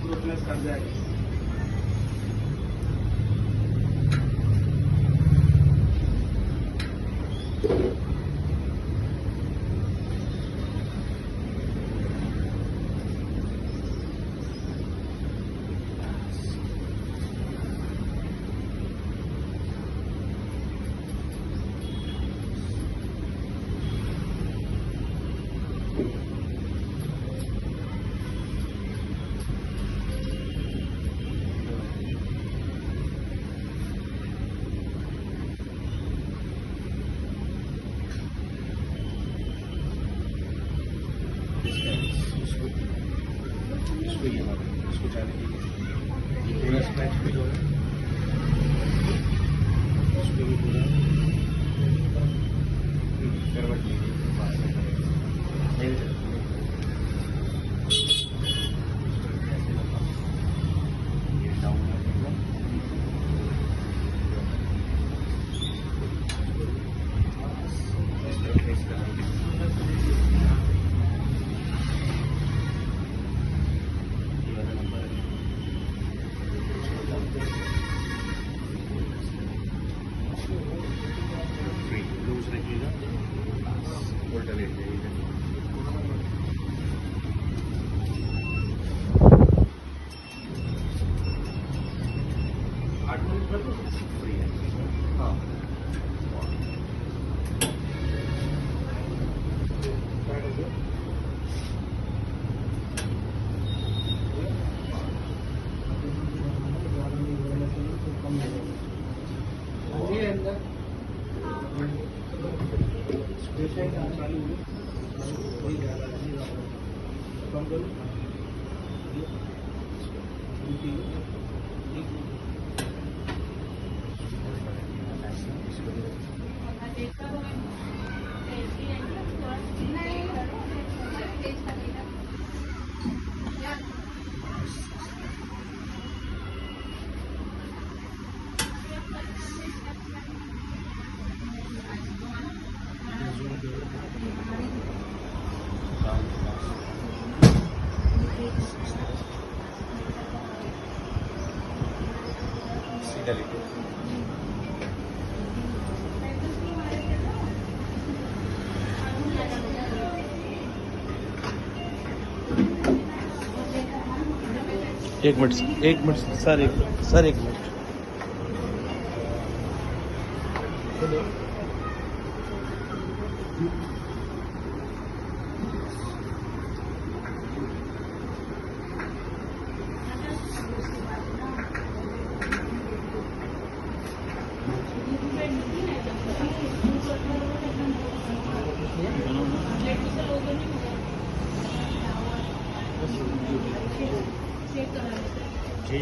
प्रोप्लस कर जाएगा। इसको ये मारो, इसको जाने दीजिए। ये पूरा स्क्रैच भी हो रहा है, इसको भी पूरा करवट लीजिए। ये डाउन लूज रखिएगा, उल्टा लेट जाइएगा। फ्री है। हाँ सीधा लीजिए। एक मिनट सर, एक मिनट। जी